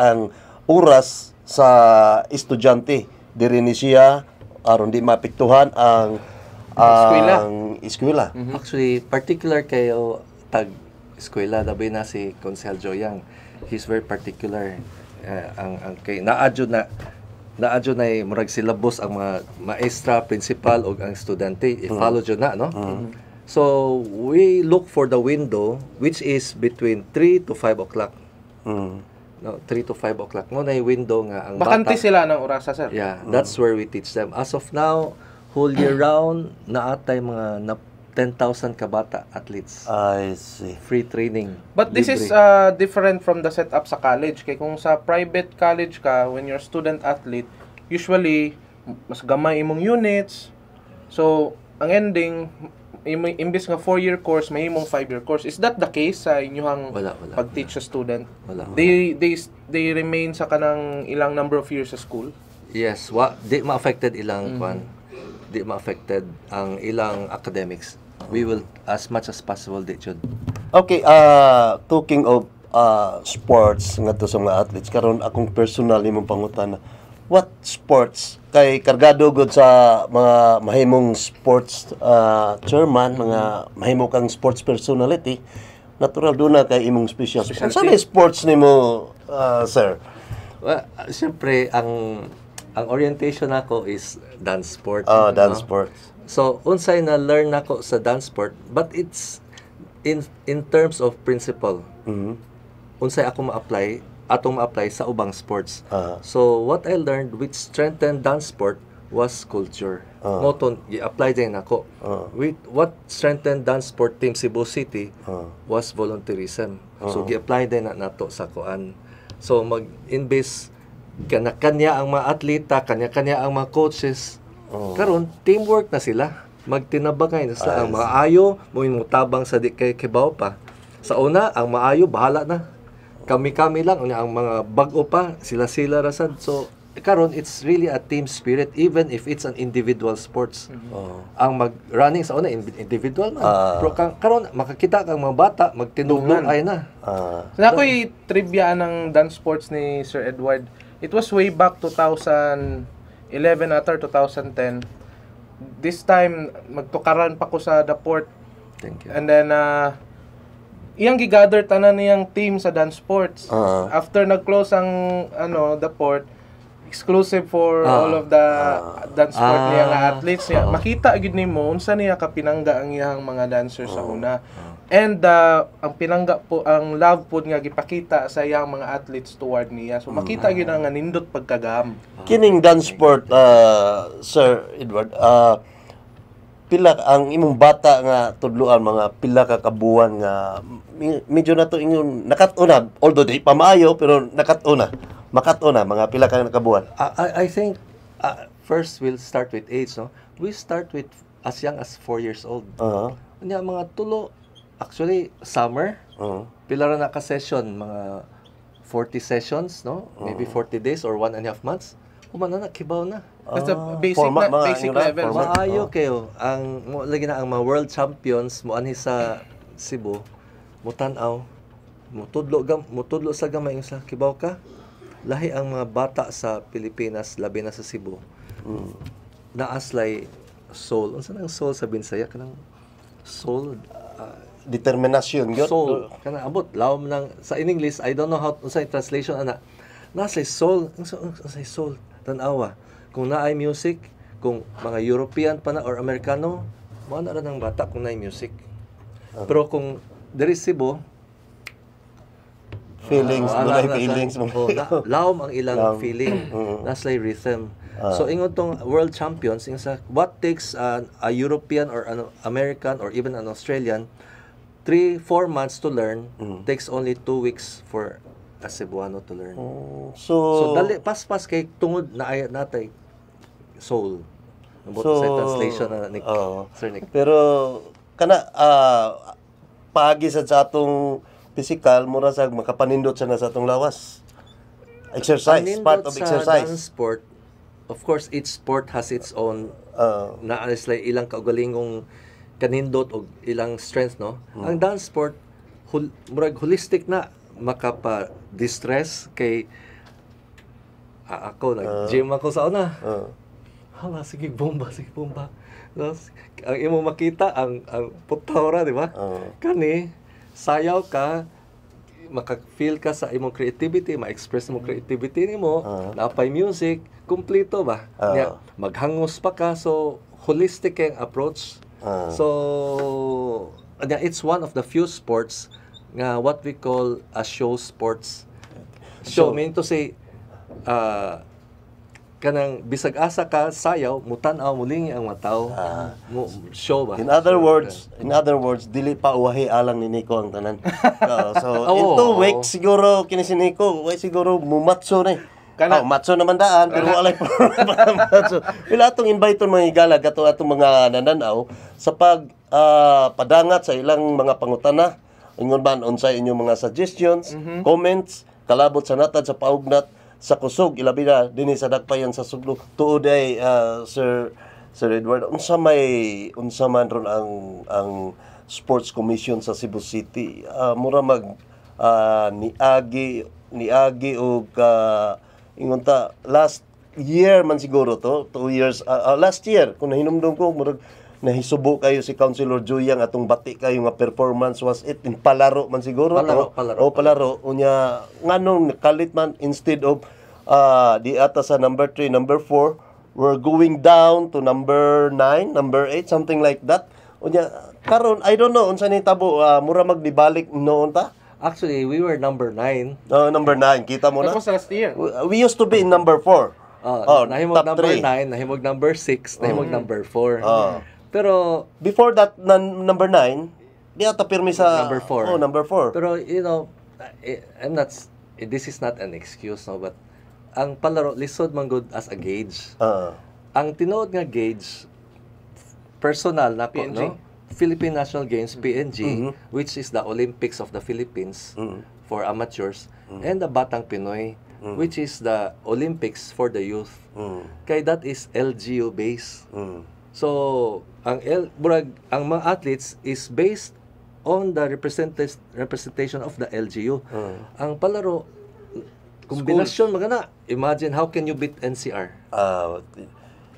ang oras sa estudyante diri ni siya aron di mapiktuhan ang eskwela. Actually, particular kayo tag eskwela labi na si Consel Joyang. He's very particular. Ang kay naadyo na murag silabos ang mga maestra, principal ug ang estudyante i-follow jud na, no? So we look for the window which is between 3 to 5 o'clock. No, 3 to 5 o'clock. Mo na yung window nga ang bakante sila ng orasa, sir. Yeah, that's where we teach them. As of now, whole year round naatay mga 10,000 kabata athletes. I see. Free training. But this is different from the setup sa college. Kaya kung sa private college ka, when you're student athlete, usually, mas gamay imong units. So, ang ending, imbis nga 4-year course, may imong 5-year course. Is that the case sa inyong pag-teach sa student? Wala. They remain sa kanang ilang number of years sa school? Yes. Di ma-affected ilang di ma-affected ang ilang academics. We will, as much as possible, di jud. Okay, talking of sports nga to sa mga athletes, karon akong personal imong pangutana. What sports kay kargado gud sa mga mahimong sports chairman, mga mahimo kang sports personality, natural do na kay imong special. Unsa na sports nimo, sir? Well, siyempre ang orientation nako is dance sport. Dance sports. So, unsay na learn nako sa dance sport, but it's in terms of principle. Unsay atong ma-apply sa ubang sports. So, what I learned which strengthened dance sport was culture. Moton i-apply din nako. With what strengthened dance sport team Cebu City was volunteerism. So, gi-apply din nato sa kuan. So, mag-invest kanya-kanya ang mga atleta, kanya-kanya ang mga coaches. Karon teamwork na sila. Magtinabangay na sila. Ang maayo, mo tabang sa di kay kibaw pa. Sa una, ang maayo, bahala na. Kami-kami lang. Ang mga bago pa, sila-sila rasan. So, karon it's really a team spirit even if it's an individual sports. Ang mag-running sa una, individual man. Pero karon makakita kang mga bata, magtinugtog ay na. So, ako'y trivia ng dance sports ni Sir Edward. It was way back 2011 ata 2010. This time magtukaran pa ko sa the port. Thank you. And then iyang gigather tanan niyang team sa dance sports. After nag-close ang the port, exclusive for all of the dance sport niya nga athletes niya. Makita gid nimo unsa niya kapinangga ang iyang mga dancers sa una. And ang pinangga po, ang love po nga gipakita sa iyang mga athletes toward niya. So makita gyud nga nindot pagkagam. Kining dance sport, Sir Edward, pila ang imong bata nga tudloan, mga pila ka kabuan nga medyo na to ingon nakatuna, although di pa maayo pero makatuna mga pila ka kabuan. I think first we'll start with age, no? We start with as young as 4 years old. Nya mga tulo. Actually, summer, pila ra na ka session, mga 40 sessions, no? Maybe 40 days or 1.5 months. Humana na, kibaw na. That's a basic level. Maayo kayo. Lagi na ang mga world champions, mo anhi sa Cebu, mutanaw, mutudlo sa gamay sa kibaw ka. Lahi ang mga bata sa Pilipinas, labi na sa Cebu. Naaslay soul. Unsa nang soul sa Binsaya? Kanang soul, determinasyon gyud. Soul. Kana abot lawom nang sa in English, I don't know how unsay translation ana. Nasa soul, unsay soul tan-awa. Kung naay music, kung mga European pa na or Amerikano, mo na ra nang bata kung naay music. Pero kung diri Cebu, feelings, feelings mo. Lawom ang ilang feeling. Naslay rhythm. So ingon tong world champions, what takes a European or an American or even an Australian 3-4 months to learn, takes only 2 weeks for a Cebuano to learn. So dali pas kay tungod na ayat natay soul. Sa translation na Nick, Sir Nick. Pero kana paagi sa atong physical, mura sa makapanindot sa atong lawas. Exercise, part of exercise. Dance sport, of course, each sport has its own like ilang kaugalingong kanindot o ilang strength, no? Ang dance sport, murag holistic na makapa-distress kay Ako nag-gym ako sa una. Hala, sige bomba. Tapos, ang imo makita ang putawra, di ba? Kani sayaw ka, maka-feel ka sa imong creativity, ma-express imong creativity nimo, napay music, kumpleto ba? Maghangos pa ka, so holistic ang approach. So it's one of the few sports nga what we call a show sports. Show mean to say kanang bisag asa ka sayaw mutan-aw mulingi ang mataw show ba. In other words, dili pa uwahi alang ni Nico ang tanan. So in 2 weeks siguro kini si Nico, siguro mumatso na. Matso naman daan pero walay matso. Wala atong invite mga higalag ato atong mga nananaw sa pag padangat sa ilang mga pangutana. Ingon man unsay inyong mga suggestions, comments, kalabot sa natad sa paugnat sa kusog ilabi na dinhi sa dagpayan sa Suglo tuod ay Sir Edward unsa man ron ang Sports Commission sa Cebu City mura mag niagi og ingon ta last year man siguro to 2 years last year kung nahinumdum ko murag nahisubo kayo si Councilor Joyang atong bati kayo nga performance was it in palaro man siguro palaro unya nganong kalit man instead of di ata sa number 3 number 4 we're going down to number 9 number 8 something like that unya karon I don't know unsa ni tabo mura magnibalik noon ta. Actually we were number 9. Number 9 kita mo na. That was last year. We used to be in number 4. Nahimog top number 3. 9, nahimog number 6, nahimog number 4. Pero before that number 9, di ata pirmi sa number 4. Number 4. Pero this is not an excuse no, but ang palaro lisod man good as a gauge. Ang tinuod nga gauge personal na ko no. Philippine National Games PNG which is the Olympics of the Philippines for amateurs and the Batang Pinoy which is the Olympics for the youth. Kay that is LGU based. So ang mga athletes is based on the representation of the LGU. Ang palaro kombinasyon magana. Imagine how can you beat NCR?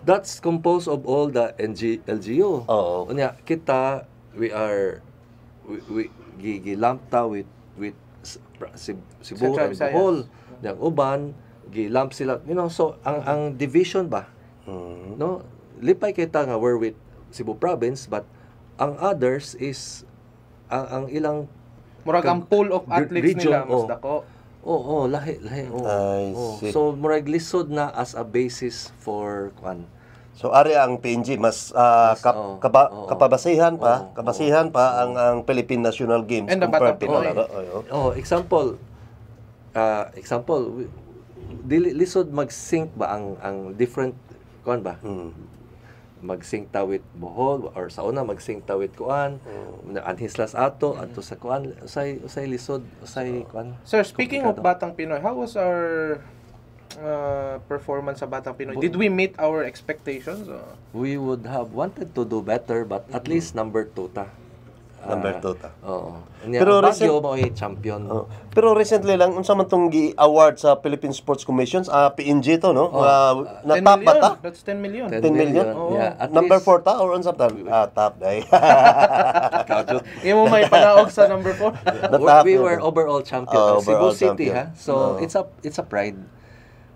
That's composed of all the LGU. Unya kita we gilamta with Cebu and Bohol. Yang uban gilamp sila, so ang division ba? No, lipay kita nga we're with Cebu province but ang others is ang ilang murag ang pool of athletes region, nila mas dako. Lahi. See. So murag lisod na as a basis for kwan. So ari ang PNG mas kabasihan pa ang Philippine National Games and compared example lisod mag-sync ba ang different kuan ba? Mag-sync ta with Bohol or sa una mag-sync ta with kuan anhislas ato sa kuan usay lisod usay kuan. Sir, speaking of Batang Pinoy, how was our performance sa Batang Pinoy? Did we meet our expectations? We would have wanted to do better but at least number 2 ta. Number 2 ta. Pero Baguio mo ay champion. Pero recently lang unsa man tong gi-award sa Philippine Sports Commissions, PNG to no? Na top ba ta? That's 10 million. 10 million? Yeah, number 4 ta or unsa ta? Top dai. Imo may panaog sa number 4. We were overall champion Cebu City ha. So it's a pride.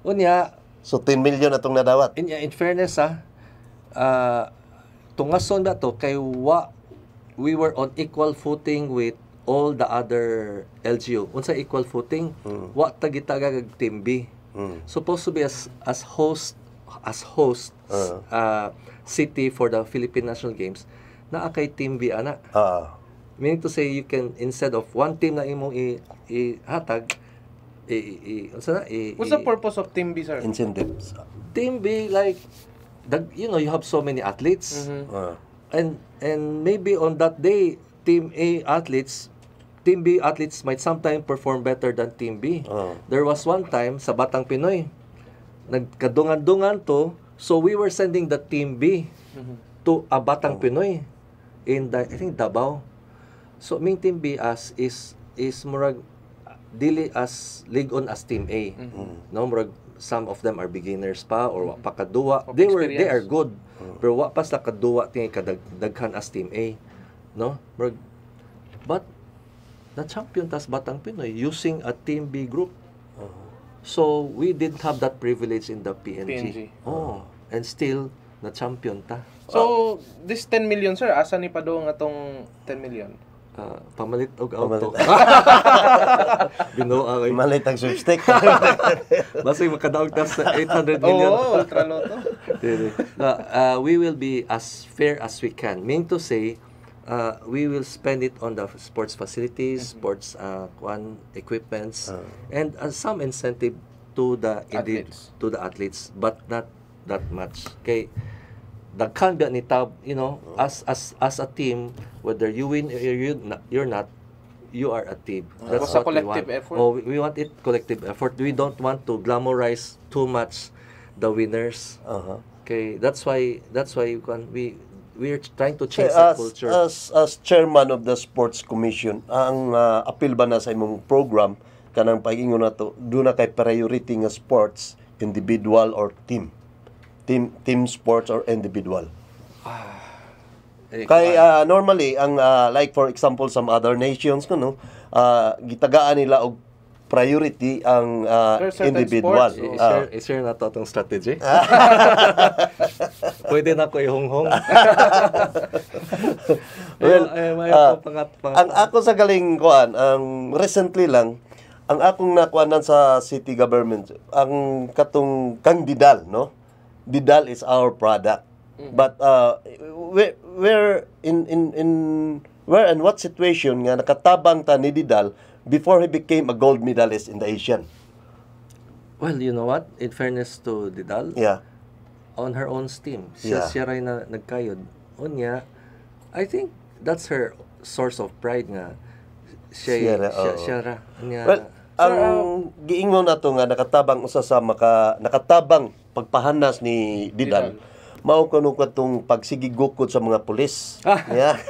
Unya so 10 million atong nadawat. In fairness tungason ba to kay we were on equal footing with all the other LGU. Unsa equal footing? Wa tagitagag team B. Supposed to be as host city for the Philippine National Games. Naa kay team B ana. Meaning to say you can instead of one team na imong ihatag what's the purpose of team B, sir? Incentives. Team B like you have so many athletes. And maybe on that day, Team B athletes might sometimes perform better than Team B. There was one time sa Batang Pinoy, nagkadungan-dungan to, so we were sending the Team B to a Batang Pinoy in I think Davao. So ming Team B is murag dili as league on as Team A. No murag some of them are beginners pa or wa pa kaduwa. Of They experience. are good. Pero wa pa sa kaduwa tingay kadaghan as team A, no? But the champion tas Batang Pinoy using a team B group. So we didn't have that privilege in the PNG. Oh, and still na champion ta. So, this 10 million, sir, asa ni pa doon atong 10 million? Pamalit og auto. Binuo kay. Malit ang sweepstake. Basig makadaog ta sa 800 million. Oo, ultra loto. We will be as fair as we can. Meaning to say, we will spend it on the sports facilities, sports equipments, and some incentive to the athletes, but not that much. Okay, the can't ni tab, as a team, whether you win or you're not, you are a team. That's Basta what we collective want. effort. Oh, we want it collective effort. We don't want to glamorize too much the winners. Okay, that's why we're trying to change the culture. As chairman of the sports commission, ang appeal ba na sa imong program kanang pag-ingon nato, do na kay priority nga sports, individual or team sports or individual. Kay normally ang like for example some other nations gitagaan nila og priority ang individual. sports, I-share na to itong strategy. Pwede na ko ihonghong. Ang ako sa galing kuan, ang recently lang, ang akong nakuanan sa city government, ang katong kang Didal, no? Didal is our product. But where and what situation nga nakatabang ta ni Didal before he became a gold medalist in the Asian? Well, you know what? In fairness to Didal, Yeah. on her own steam, Yeah. siya ray na nagkayod. Unya, I think that's her source of pride nga. Siya ra. Unya, Well, ang giingon nato nga nakatabang usa sa nakatabang pagpahanas ni Didal. Mao kuno katong pagsigi gukod sa mga pulis. Yeah.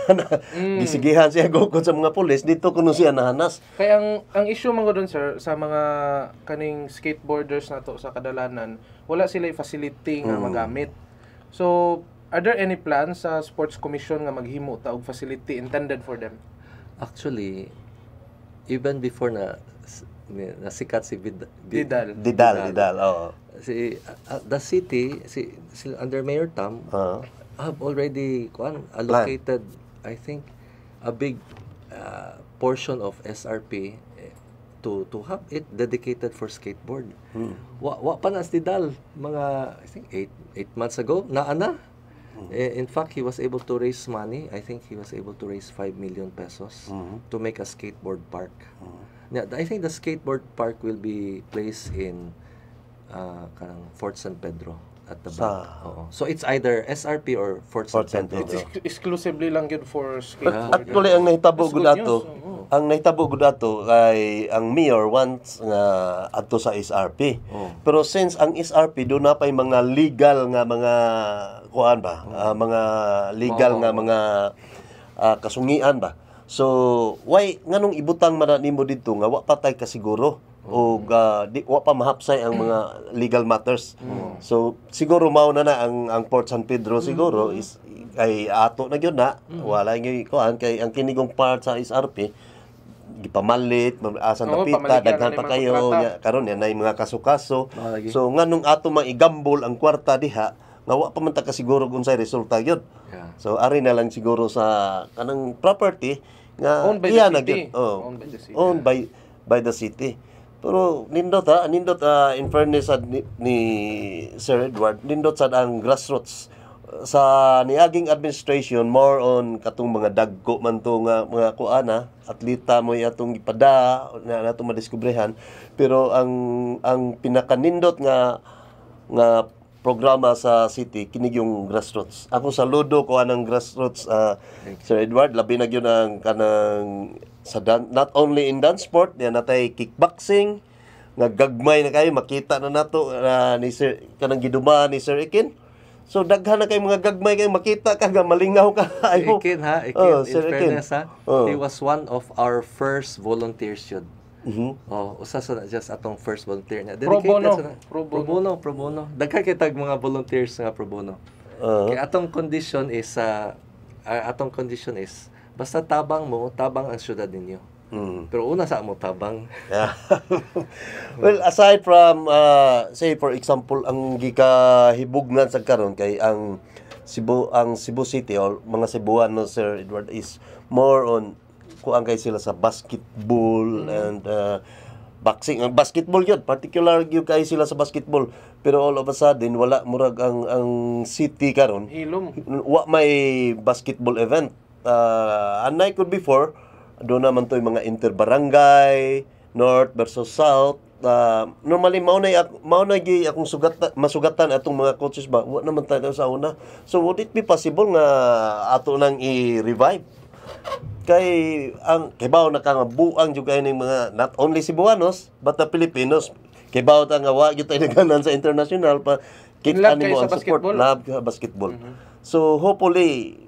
Gisigihan siya gukod sa mga pulis dito kuno siya nahanas. Kaya ang issue man doon, sir, sa mga kaning skateboarders nato sa kadalanan, wala sila facility nga magamit. So, are there any plans sa sports commission nga maghimo ta og facility intended for them? actually, even before nasikat si Didal. Didal, oo. The city, under Mayor Tam, have already allocated, I think, a big portion of SRP to have it dedicated for skateboard. Wa pa na si Didal, mga, I think, 8 months ago, naana. In fact, he was able to raise money. I think he was able to raise 5 million pesos to make a skateboard park. Yeah, I think the skateboard park will be placed in Fort San Pedro at the back. So it's either SRP or Fort San Pedro. Exclusively lang yun for skateboard. Actually, ang nahitabo gud ato, kay ang mayor wants nga adto sa SRP. Pero since ang SRP do na pay mga legal nga mga kuan ba, mga legal nga mga kasungian ba. So, why nganong ibutang man nimo didto nga wa patay ka siguro o wa pa mahapsay ang mga legal matters. So, siguro mao na ang Port San Pedro siguro is ay ato na gyud na. Wala gyud kuan kay ang kinigong part sa SRP gipamalit, asan tapita, daghan pa kayo nya karon yan ay mga kaso-kaso. So nganong ato maigambol ang kwarta diha nga wa pa man ta kasiguro kung say resulta gyud. So ari na lang siguro sa kanang property nga owned by iya the na city. gyud. Owned by the city. Pero nindot in fairness ni Sir Edward, nindot sad ang grassroots sa niaging administration more on katong mga dagko man to nga mga kuana atleta mo atong ipada na natong madiskubrehan, pero ang pinakanindot nga programa sa city kinig yung grassroots. Ako saludo ko anang grassroots Sir Edward, labi na gyud ang kanang sa not only in dance sport, yan natay kickboxing nga gagmay na kayo makita na nato ni Sir kanang giduma ni Sir Ikin. So daghan na kay mga gagmay kay makita ka nga malingaw ka. Ikin in fairness he was one of our first volunteers yun. Oh, usa sa just atong first volunteer na. Pro bono. Sa pro bono. Daghan kay tag mga volunteers nga pro bono. Kay atong condition is basta tabang mo, tabang ang syudad ninyo. Pero una sa mo tabang. Yeah. Well, aside from say for example ang gikahibugnan sa karon kay ang Cebu City or mga Cebuano, Sir Edward, is more on kuan kay sila sa basketball and boxing. Ang basketball yun, particular yun kay sila sa basketball. Pero all of a sudden wala murag ang city karon. Hilom. Wa may basketball event. Unlike could before, doon naman to yung mga interbarangay, north versus south. Normally mao na gi akong masugatan atong mga coaches ba, wa naman tayo sa una. So would it be possible nga ato nang i-revive? Kay bawo nakangabuang jud kay ning mga not only Cebuanos but the Filipinos. Kay bawo ta nga wa gyud tayo naganan sa international pa kita nimo ang support love basketball. So hopefully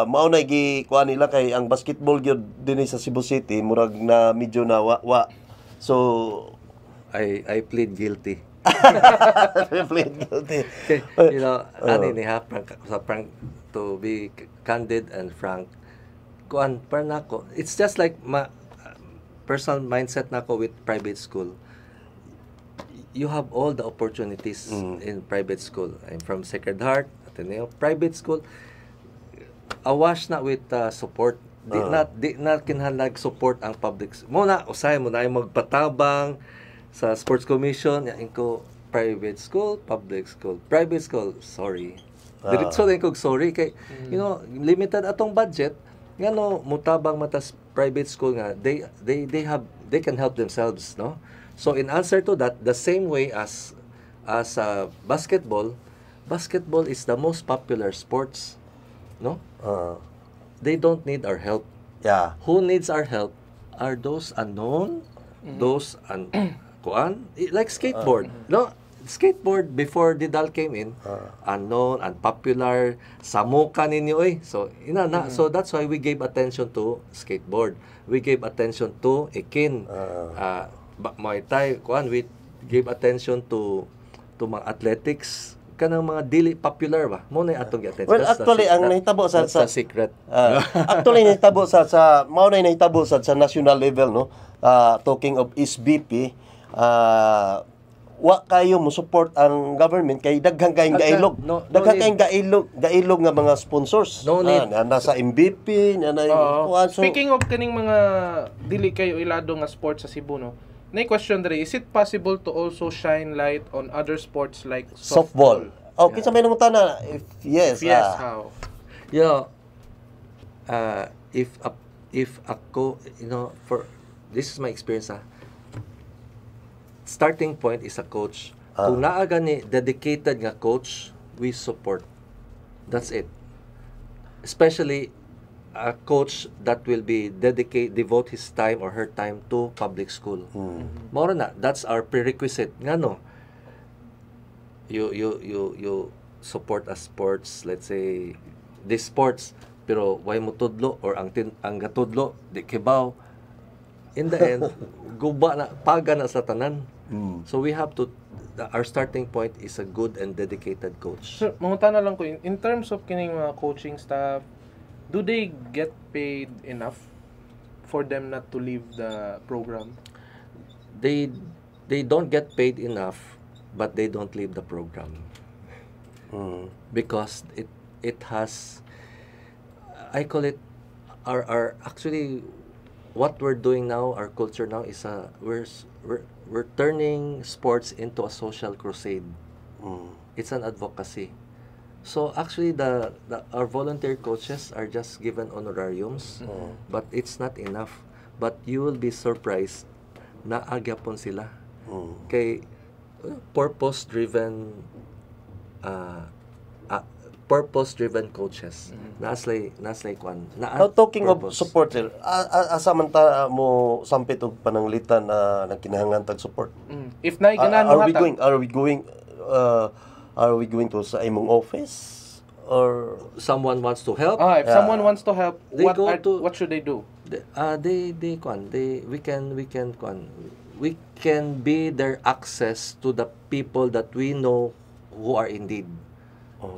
mao na gi kuan nila kay ang basketball gyud dinhi sa Cebu City murag na medyo na wa. So I plead guilty. plead guilty. Okay, frank to be candid and frank. Kuan par nako. It's just like personal mindset nako with private school. You have all the opportunities in private school. I'm from Sacred Heart, Ateneo, private school. Awash na with support. Di not kinahanglan support ang public. Muna usay mo na magpatabang sa sports commission ya ko private school, public school, private school. Sorry. Diretso din kog sorry kay limited atong budget. Ngano mutabang matas private school nga they can help themselves, no? So in answer to that, the same way as basketball is the most popular sports, no? They don't need our help. Yeah. Who needs our help are those unknown, those like skateboard, no? Skateboard before Didal came in, unknown, unpopular, samuka ninyo so so that's why we gave attention to skateboard. We gave attention to Ekin, Muay Thai, we gave attention to mga athletics, kanang mga dili popular ba mo na atong attention. Well, actually ang nahitabo sa secret. Actually nahitabo sa mao na nahitabo sa national level, no. Talking of SBP, wa kayo mo support ang government kay daghang kayong gailog. Daghang kayong gailog nga mga sponsors. No need. Nasa MVP, Speaking of kaning mga dili kayo ilado nga sports sa Cebu, no. Nay question dere, is it possible to also shine light on other sports like softball? Okay, sa may nangutana if yes, how? If ako, for this is my experience, starting point is a coach. Kung naa gani dedicated nga coach, we support. That's it. Especially a coach that will be devote his time or her time to public school. Moro na, that's our prerequisite. Ngano? You support a sports, let's say this sports, pero way mo tudlo or ang gatudlo di kibaw. In the end, guba na, paga na sa tanan. So we have to, our starting point is a good and dedicated coach. So, mangutan na lang ko, in terms of kining mga coaching staff, do they get paid enough for them not to leave the program? They don't get paid enough, but they don't leave the program. Because it has, I call it, our actually, what we're doing now, our culture now is we're turning sports into a social crusade. It's an advocacy. So actually, our volunteer coaches are just given honorariums, but it's not enough. But you will be surprised na agyapon sila. Kay purpose-driven coaches. Naslay kwan. Now, talking of support, sir, asa man ta mo sampit og pananglitan na nagkinahanglan tag support? If na are we going to sa imong office or someone wants to help? If someone wants to help, They what go to- what should they do? we can be their access to the people that we know who are in need.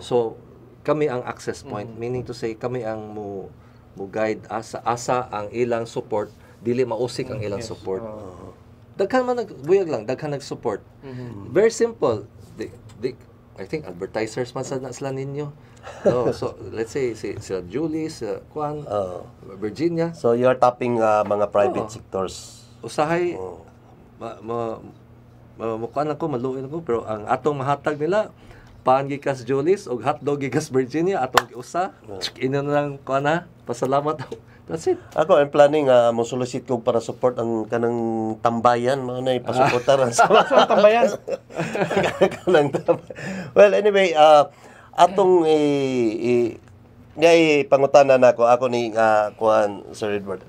So kami ang access point, meaning to say kami ang mo guide asa ang ilang support, dili mausik ang ilang support. Daghan man buyag lang, daghan nag-support. Very simple. I think advertisers man sa sila ninyo. No, so let's say si Julie, Virginia. So you're tapping mga private sectors. Usahay kuan lang ko, maluin ko, pero ang atong mahatag nila paan gikas Julius og hotdog gikas Virginia atong giusa. Ino lang ko na. Pasalamat. That's it. Ako I'm planning mo solicit ko para support ang kanang tambayan mo na ipasuportaran sa tambayan. Well, anyway, atong ngay pangutana nako ako ni kuan Sir Edward.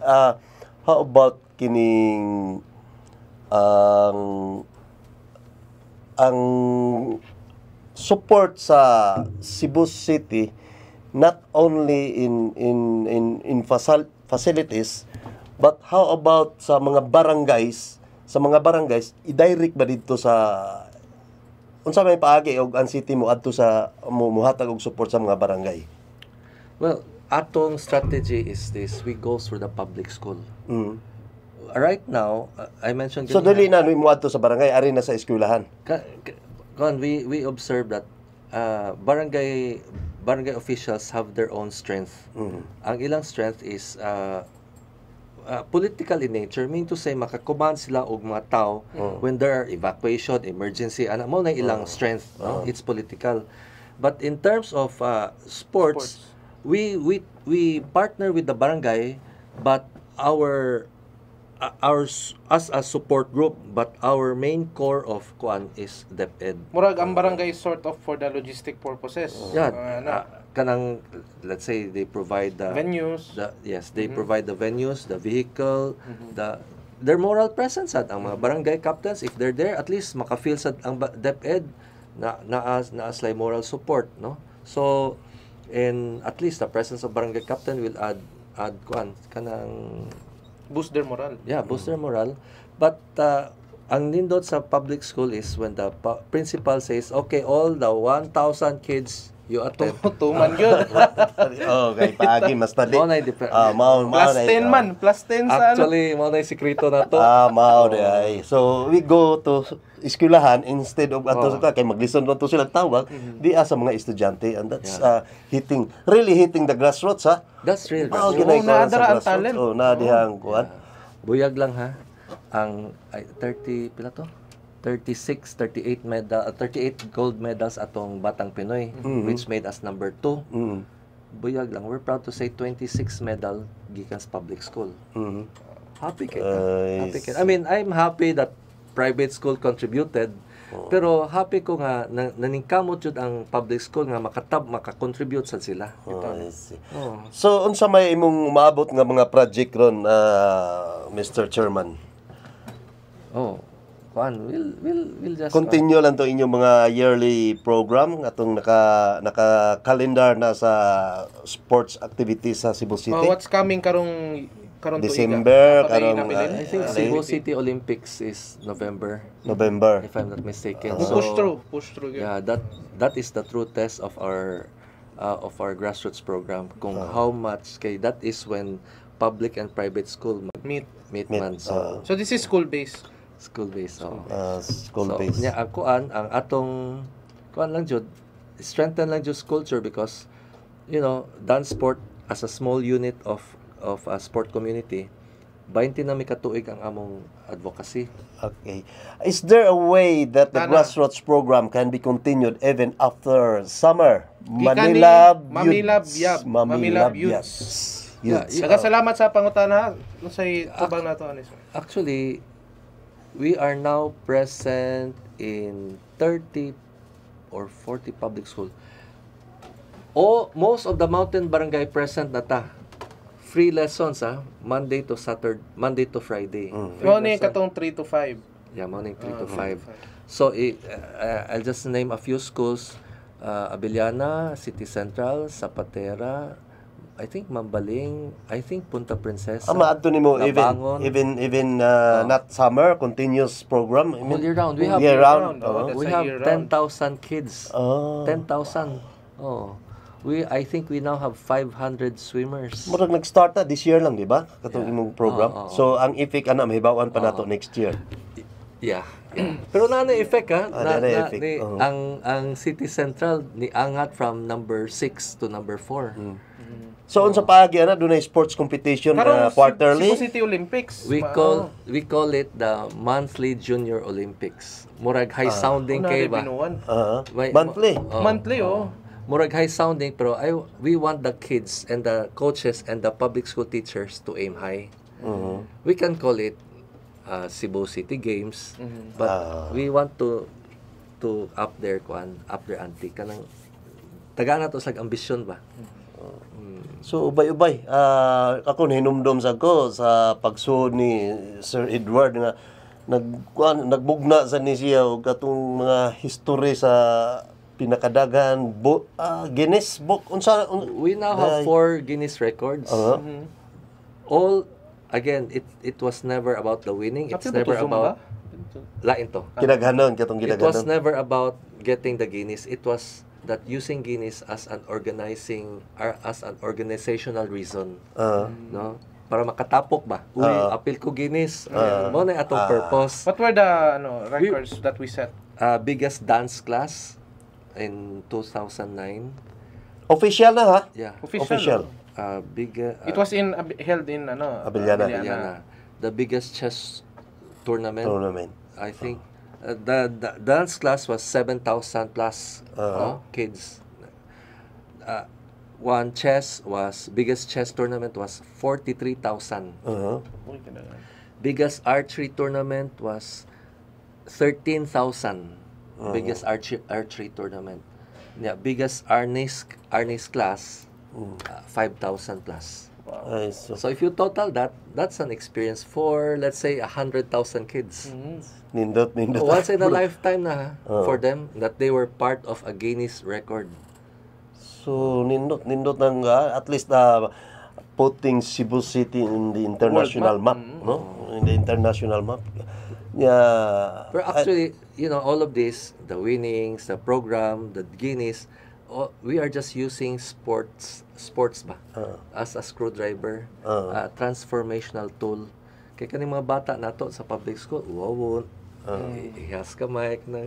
How about kining ang support sa Cebu City not only in facilities, but how about sa mga barangays, i-direct ba dito sa unsa may paagi og ang city mo adto sa muhatag og support sa mga barangay? Well, atong strategy is this: we go through the public school. Right now, I mentioned so dili na mo adto sa barangay, ari na sa eskwelahan. We observe that barangay officials have their own strength. Ang ilang strength is political in nature, mean to say makakuman sila og mga tao when there are evacuation, emergency, ana mo na ilang strength, no? It's political. But in terms of sports, we partner with the barangay, but as a support group, but our main core of kuan is DepEd. Murag ang barangay sort of for the logistic purposes. Kanang, let's say they provide the venues. They provide the venues, the vehicle, their moral presence at ang mga barangay captains, if they're there, at least maka-feel sa ang DepEd na as moral support, no? So, and at least the presence of barangay captain will add kuan kanang boost their moral. Yeah, boost their moral. But ang nindot sa public school is when the principal says, okay, all the 1,000 kids you attend. Tuman yun. Okay, paagi mas tali. Plus 10 sa actually, mao na sikreto na to. Mao day. So we go to eskwelahan instead of ato sa kay maglisten to sila tawag di sa mga estudyante, and that's really hitting the grassroots, ha. That's real. Naadara ang talent. Nadihang kuan. Buyag lang, ha. Ang 30 pila to? 36, 38 gold medals atong Batang Pinoy, which made us number 2. Buyag lang, we're proud to say 26 medal gikan sa public school. Happy kay I mean, I'm happy that private school contributed, pero happy ko nga naningkamot jud ang public school nga maka-contribute sad sila. So unsa may imong maabot nga mga project ron, Mr. Chairman? We'll just continue lang to inyong mga yearly program atong naka-calendar na sa sports activities sa Cebu City. What's coming karong December, I think Cebu City Olympics is November, if I'm not mistaken. Push through. Yeah, that is the true test of our grassroots program. Kung how much kay that is when public and private school meet man. So this is school-based. School-based. School-based. So, ang atong lang jud, strengthen lang jud culture, because dance sport as a small unit of a sport community, 20 na may katuig ang among advocacy. Okay. Is there a way that the grassroots program can be continued even after summer? Mamilab Youths. Salamat sa pangutana. Unsay tubang nato ani, sir? Actually, we are now present in 30 or 40 public schools. Most of the mountain barangay present na ta. Free lessons, Monday to Friday. Morning katong 3 to 5. Yeah, morning 3 to 5. So I'll just name a few schools: Abiliana, City Central, Zapatera, I think Mambaling, I think Punta Princesa. Maadto nimo Labangon. even not summer, continuous program. I mean, Whole year round. We have year round. That's we a have year-round. 10,000 kids. Oh. 10,000. Oh. I think we now have 500 swimmers. Murag nag-start na this year lang, di ba? Katong imong program. Oo. So ang effect ana mahibawan pa nato next year. Yeah. Pero na effect ha. Na effect. Ang City Central ni angat from number 6 to number 4. So unsa paagi ana dunay sports competition quarterly? Cebu City Olympics. We call it the monthly Junior Olympics. Murag high sounding kay ba? Monthly. Monthly Murag high sounding pero we want the kids and the coaches and the public school teachers to aim high. We can call it Cebu City Games, but we want to up their ante kanang taga na to sa ambisyon ba. So ubay-ubay ako hinumdom sa ko sa pagsuod ni Sir Edward nga nagbugna sa ni siya og katong mga history sa pinakadagan Guinness Book we now have 4 Guinness records. All again it was never about the winning, it's never about lain to. Kinaghanon katong It was never about getting the Guinness. It was that using Guinness as an organizational reason. No? Para makatapok ba? Uy, appeal ko Guinness. Mo na atong purpose. What were the records that we set? Biggest dance class in 2009. Official na ha? Yeah. Official. It was held in Abellana. The biggest chess tournament. I think the dance class was 7,000 plus kids. One biggest chess tournament was 43,000. Biggest archery tournament was 13,000. Biggest archery tournament. Yeah, biggest arnis class 5,000 plus. Wow. So if you total that's an experience for let's say 100,000 kids. Nindot. Once in a lifetime na for them that they were part of a Guinness record. So nindot ng at least putting Cebu City in the international map, no? In the international map. Yeah. But actually, all of this, the winnings, the program, the Guinness, we are just using sports ba as a screwdriver, transformational tool. Kaya kaning mga bata nato sa public school, ihas ka mic na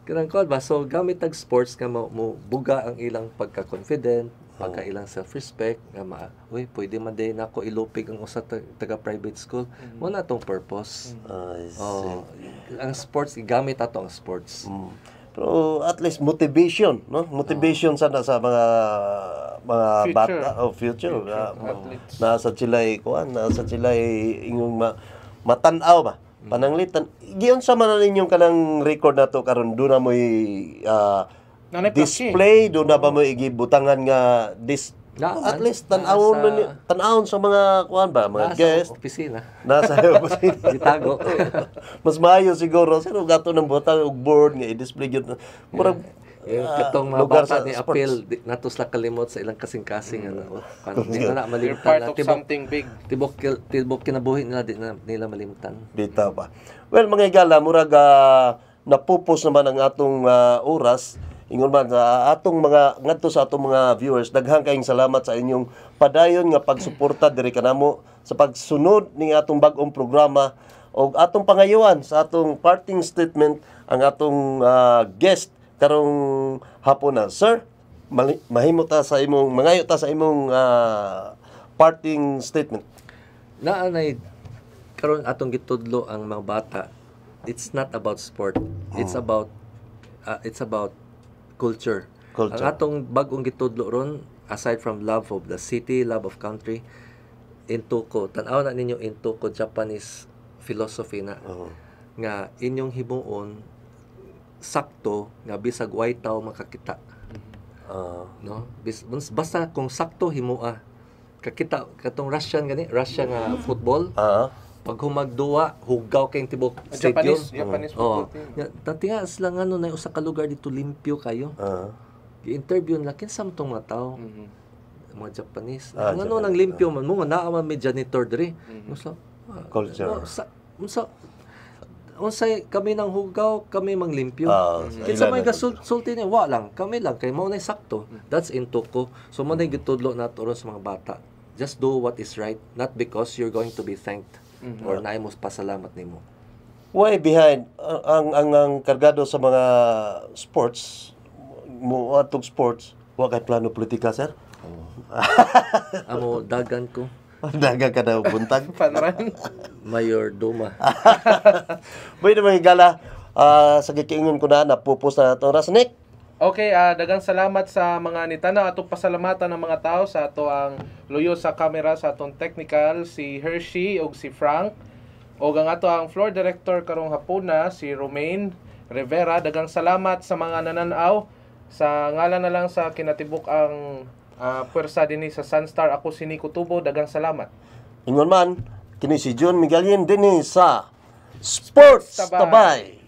kanang call ba, so gamit tag sports nga mo buga ang ilang pagka-confident, pagka ilang self-respect nga pwede man din ako ilupig ang usa taga private school. Mo na tong purpose. Ang sports gamit ato ang sports. Pero at least motivation, no? Motivation sana sa mga bata future. Nasa sila'y ingong matanaw ba? Pananglitan. Giyon sa man ninyong kanang record nato karon do na moy display, do na ba mo igibutangan nga at least tan-awon sa mga mga guest opisina. Nasa opisina. Itago. Mas maayo siguro sino gato ng butang og board nga i-display gyud. Murag katong mga bata ni appeal natos la kalimot sa ilang kasing-kasing di na malimtan part of something big. Tibok kinabuhi nila di na nila malimtan. Bitaw pa. Well, mga igala, murag napupos naman ang atong oras. Ingon man sa atong mga ngadto sa atong mga viewers, daghang kayong salamat sa inyong padayon nga pagsuporta diri kanamo sa pagsunod ning atong bag-ong programa og atong pangayuan sa atong parting statement ang atong guest karong hapon na. Sir, mahimo ta sa imong mangayo ta sa imong parting statement. Naanay karon atong gitudlo ang mga bata. It's not about sport. It's about culture. Ang atong bag-ong gitudlo ron, aside from love of the city, love of country, intuko, tan-aw na ninyo intuko Japanese philosophy na nga inyong himuon sakto nga bisag way taw makakita. No? Basta kung sakto himuha kakita katong Russian nga football. Pag humagduwa, hugaw kayong tibok stadium. Japanese football team. Tatinga sila nga na usa ka lugar dito limpyo kayo. I-interview nila kinsa tong mga tao. mga Japanese. Ano nang limpyo man mo, nga naa man may janitor diri. Musa, Culture. unsay kami nang hugaw, kami manglimpyo. Kinsa may gasulti niya, wa lang, kami lang kay mao nay sakto. That's in Toko. So mo nay gitudlo nato ron sa mga bata. Just do what is right, not because you're going to be thanked or naay mo pasalamat nimo. Why behind ang kargado sa mga sports mo atong sports wa kay plano politika, sir? Amo dagan ko Daga ka daw buntag. Panran. Mayor Duma. Boy naman gala sa gikiingon ko na napupos na itong Rasnik. Okay, dagang salamat sa mga nitana atong pasalamatan ng mga tao sa ato ang luyo sa camera sa atong technical si Hershey ug si Frank ug ang ato ang floor director karong hapuna si Romaine Rivera. Dagang salamat sa mga nananaw sa ngalan na lang sa kinatibuk ang pwersa dinhi sa Sunstar. Ako si Nico Tubo, dagang salamat. Ingon man kini si John Miguelin dinhi sa Sports Tabay.